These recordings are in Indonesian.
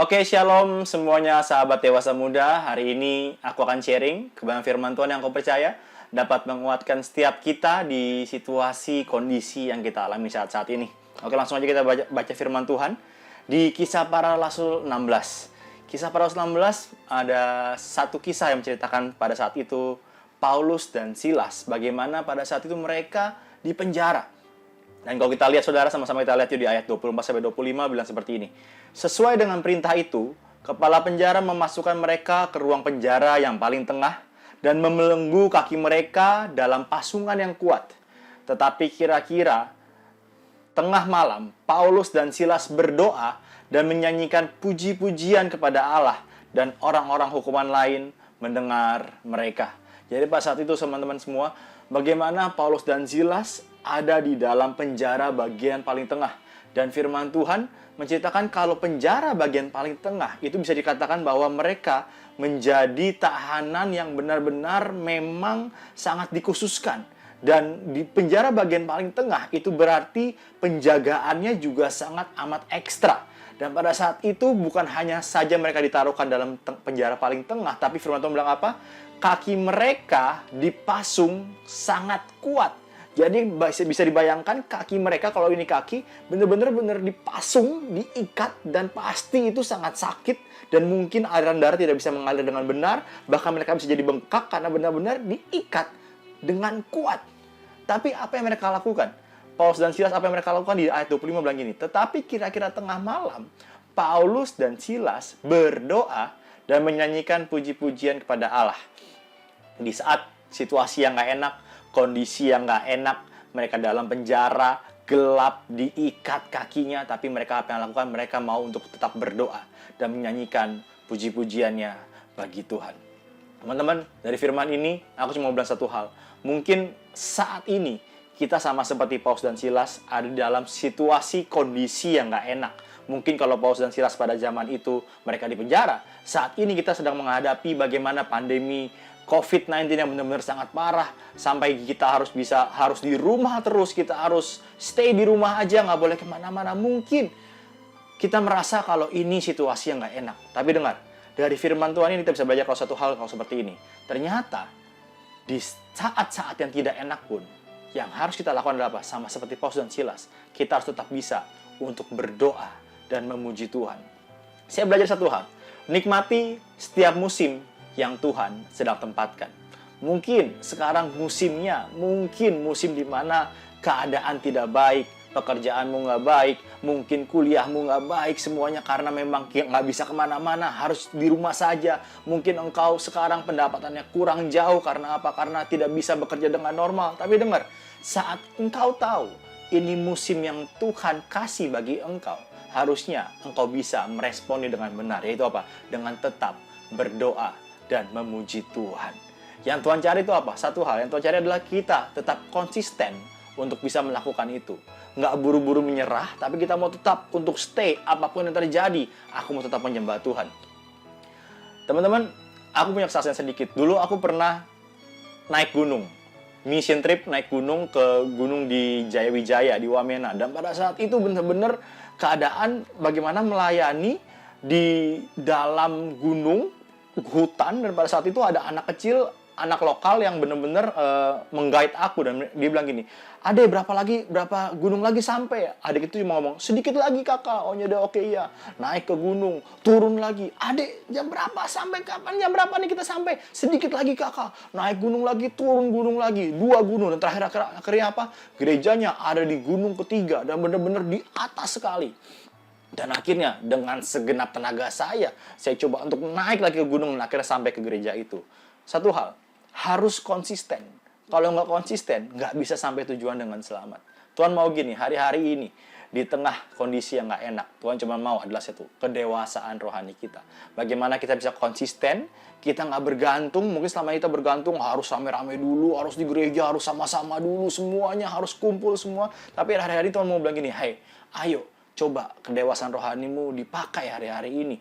Oke, shalom semuanya sahabat dewasa muda. Hari ini aku akan sharing kebenaran firman Tuhan yang aku percaya dapat menguatkan setiap kita di situasi kondisi yang kita alami saat-saat ini. Oke, langsung aja kita baca firman Tuhan di Kisah Para Rasul 16. Kisah Para Rasul 16 ada satu kisah yang menceritakan pada saat itu Paulus dan Silas, bagaimana pada saat itu mereka di penjara. Dan kalau kita lihat, saudara, sama-sama kita lihat yuk di ayat 24-25 bilang seperti ini. Sesuai dengan perintah itu, kepala penjara memasukkan mereka ke ruang penjara yang paling tengah dan membelenggu kaki mereka dalam pasungan yang kuat. Tetapi kira-kira tengah malam, Paulus dan Silas berdoa dan menyanyikan puji-pujian kepada Allah, dan orang-orang hukuman lain mendengar mereka. Jadi pada saat itu, teman-teman semua, bagaimana Paulus dan Silas ada di dalam penjara bagian paling tengah. Dan firman Tuhan menceritakan kalau penjara bagian paling tengah itu bisa dikatakan bahwa mereka menjadi tahanan yang benar-benar memang sangat dikhususkan. Dan di penjara bagian paling tengah itu berarti penjagaannya juga sangat amat ekstra. Dan pada saat itu bukan hanya saja mereka ditaruhkan dalam penjara paling tengah, tapi firman Tuhan bilang apa? Kaki mereka dipasung sangat kuat. Jadi bisa dibayangkan kaki mereka, kalau ini kaki, benar-benar dipasung, diikat, dan pasti itu sangat sakit. Dan mungkin aliran darah tidak bisa mengalir dengan benar. Bahkan mereka bisa jadi bengkak karena benar-benar diikat dengan kuat. Tapi apa yang mereka lakukan? Paulus dan Silas, apa yang mereka lakukan di ayat 25 bilang gini. Tetapi kira-kira tengah malam, Paulus dan Silas berdoa dan menyanyikan puji-pujian kepada Allah. Di saat situasi yang gak enak, kondisi yang gak enak, mereka dalam penjara, gelap, diikat kakinya, tapi mereka apa yang lakukan? Mereka mau untuk tetap berdoa dan menyanyikan puji-pujiannya bagi Tuhan. Teman-teman, dari firman ini, aku cuma mau bilang satu hal. Mungkin saat ini, kita sama seperti Paulus dan Silas ada di dalam situasi kondisi yang gak enak. Mungkin kalau Paulus dan Silas pada zaman itu, mereka di penjara. Saat ini kita sedang menghadapi bagaimana pandemi COVID-19 yang benar-benar sangat parah, sampai kita harus di rumah terus, kita harus stay di rumah aja, nggak boleh kemana-mana. Mungkin kita merasa kalau ini situasi yang nggak enak. Tapi dengar, dari firman Tuhan ini kita bisa belajar kalau satu hal kalau seperti ini. Ternyata, di saat-saat yang tidak enak pun, yang harus kita lakukan adalah apa? Sama seperti Paulus dan Silas, kita harus tetap bisa untuk berdoa dan memuji Tuhan. Saya belajar satu hal, nikmati setiap musim yang Tuhan sedang tempatkan. Mungkin sekarang musimnya, mungkin musim di mana keadaan tidak baik, pekerjaanmu nggak baik, mungkin kuliahmu nggak baik, semuanya karena memang nggak bisa kemana-mana, harus di rumah saja. Mungkin engkau sekarang pendapatannya kurang jauh, karena apa? Karena tidak bisa bekerja dengan normal. Tapi dengar, saat engkau tahu ini musim yang Tuhan kasih bagi engkau, harusnya engkau bisa meresponi dengan benar, yaitu apa? Dengan tetap berdoa dan memuji Tuhan. Yang Tuhan cari itu apa? Satu hal yang Tuhan cari adalah kita tetap konsisten untuk bisa melakukan itu. Nggak buru-buru menyerah, tapi kita mau tetap untuk stay apapun yang terjadi. Aku mau tetap menyembah Tuhan. Teman-teman, aku punya kesaksian sedikit. Dulu aku pernah naik gunung. Mission trip naik gunung ke gunung di Jayawijaya, di Wamena. Dan pada saat itu benar-benar keadaan bagaimana melayani di dalam gunung, hutan, dan pada saat itu ada anak kecil, anak lokal yang benar-benar meng-guide aku, dan dia bilang gini, "Adek, berapa gunung lagi sampai?" Adik itu cuma ngomong, "Sedikit lagi kakak." "Oh ya udah, oke iya." Naik ke gunung, turun lagi. "Adek, jam berapa sampai, kapan, jam berapa nih kita sampai?" "Sedikit lagi kakak." Naik gunung lagi, turun gunung lagi, 2 gunung, dan akhirnya apa? Gerejanya ada di gunung ketiga dan benar-benar di atas sekali. Dan akhirnya dengan segenap tenaga saya coba untuk naik lagi ke gunung, dan akhirnya sampai ke gereja itu. Satu hal, harus konsisten. Kalau nggak konsisten, nggak bisa sampai tujuan dengan selamat. Tuhan mau gini, hari-hari ini, di tengah kondisi yang nggak enak, Tuhan cuma mau adalah satu, kedewasaan rohani kita. Bagaimana kita bisa konsisten, kita nggak bergantung, mungkin selama kita bergantung, harus rame-rame dulu, harus di gereja, harus sama-sama dulu, semuanya harus kumpul semua. Tapi hari-hari Tuhan mau bilang gini, "Hey, ayo, coba kedewasaan rohanimu dipakai hari-hari ini.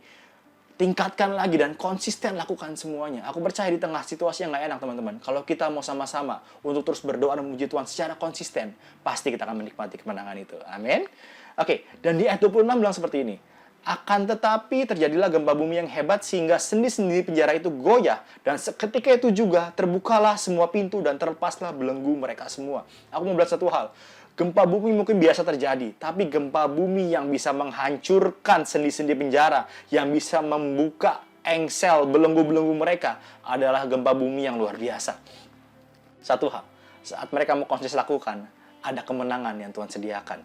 Tingkatkan lagi dan konsisten lakukan semuanya." Aku percaya di tengah situasi yang gak enak, teman-teman, kalau kita mau sama-sama untuk terus berdoa dan memuji Tuhan secara konsisten, pasti kita akan menikmati kemenangan itu. Amin. Oke, dan di ayat 26 bilang seperti ini. Akan tetapi terjadilah gempa bumi yang hebat sehingga sendi-sendi penjara itu goyah. Dan seketika itu juga terbukalah semua pintu dan terlepaslah belenggu mereka semua. Aku mau bilang satu hal. Gempa bumi mungkin biasa terjadi, tapi gempa bumi yang bisa menghancurkan sendi-sendi penjara, yang bisa membuka engsel belenggu-belenggu mereka adalah gempa bumi yang luar biasa. Satu hal, saat mereka mau konsisten lakukan, ada kemenangan yang Tuhan sediakan.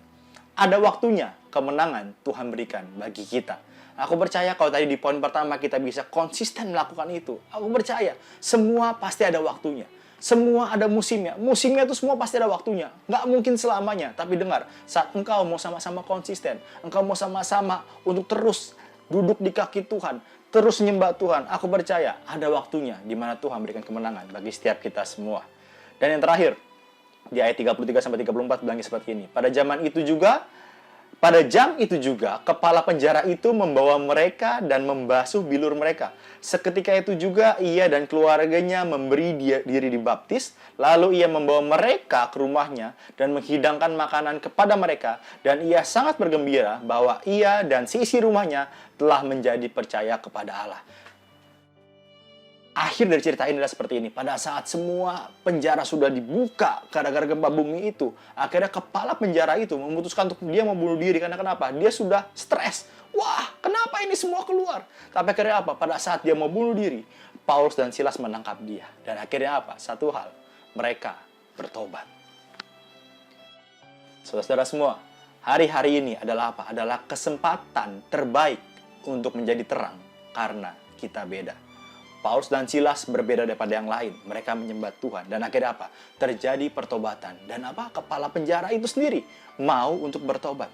Ada waktunya kemenangan Tuhan berikan bagi kita. Aku percaya kalau tadi di poin pertama kita bisa konsisten melakukan itu. Aku percaya semua pasti ada waktunya. Semua ada musimnya. Musimnya itu semua pasti ada waktunya. Nggak mungkin selamanya. Tapi dengar, saat engkau mau sama-sama konsisten, engkau mau sama-sama untuk terus duduk di kaki Tuhan, terus menyembah Tuhan, aku percaya ada waktunya di mana Tuhan berikan kemenangan bagi setiap kita semua. Dan yang terakhir, di ayat 33-34 bilangnya seperti ini. Pada jam itu juga, kepala penjara itu membawa mereka dan membasuh bilur mereka. Seketika itu juga ia dan keluarganya memberi diri dibaptis, lalu ia membawa mereka ke rumahnya dan menghidangkan makanan kepada mereka. Dan ia sangat bergembira bahwa ia dan seisi rumahnya telah menjadi percaya kepada Allah. Akhir dari cerita ini adalah seperti ini. Pada saat semua penjara sudah dibuka gara-gara gempa bumi itu, akhirnya kepala penjara itu memutuskan untuk dia mau bunuh diri. Karena kenapa? Dia sudah stres. Wah, kenapa ini semua keluar? Tapi akhirnya apa? Pada saat dia mau bunuh diri, Paulus dan Silas menangkap dia. Dan akhirnya apa? Satu hal, mereka bertobat. Saudara-saudara semua, hari-hari ini adalah apa? Adalah kesempatan terbaik untuk menjadi terang karena kita beda. Paulus dan Silas berbeda daripada yang lain. Mereka menyembah Tuhan. Dan akhirnya apa? Terjadi pertobatan. Dan apa? Kepala penjara itu sendiri mau untuk bertobat.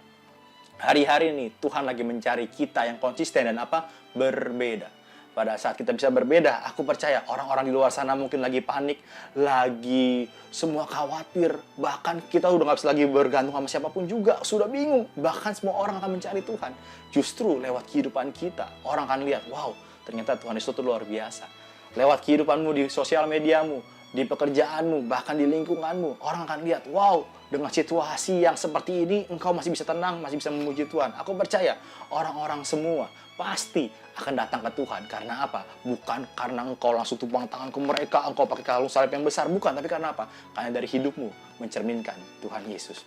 Hari-hari ini Tuhan lagi mencari kita yang konsisten dan apa? Berbeda. Pada saat kita bisa berbeda, aku percaya orang-orang di luar sana mungkin lagi panik, lagi semua khawatir. Bahkan kita udah gak bisa lagi bergantung sama siapapun juga. Sudah bingung. Bahkan semua orang akan mencari Tuhan. Justru lewat kehidupan kita, orang akan lihat, wow, ternyata Tuhan Yesus itu luar biasa. Lewat kehidupanmu di sosial mediamu, di pekerjaanmu, bahkan di lingkunganmu, orang akan lihat, wow, dengan situasi yang seperti ini, engkau masih bisa tenang, masih bisa memuji Tuhan. Aku percaya, orang-orang semua pasti akan datang ke Tuhan. Karena apa? Bukan karena engkau langsung tumpang tangan ke mereka, engkau pakai kalung salib yang besar. Bukan, tapi karena apa? Karena dari hidupmu mencerminkan Tuhan Yesus.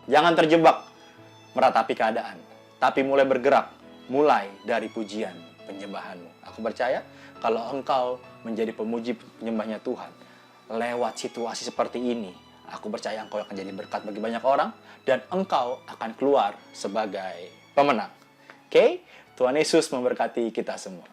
Jangan terjebak meratapi keadaan, tapi mulai bergerak, mulai dari pujian penyembahanmu. Aku percaya kalau engkau menjadi pemuji penyembahnya Tuhan lewat situasi seperti ini, aku percaya engkau akan jadi berkat bagi banyak orang dan engkau akan keluar sebagai pemenang. Oke? Tuhan Yesus memberkati kita semua.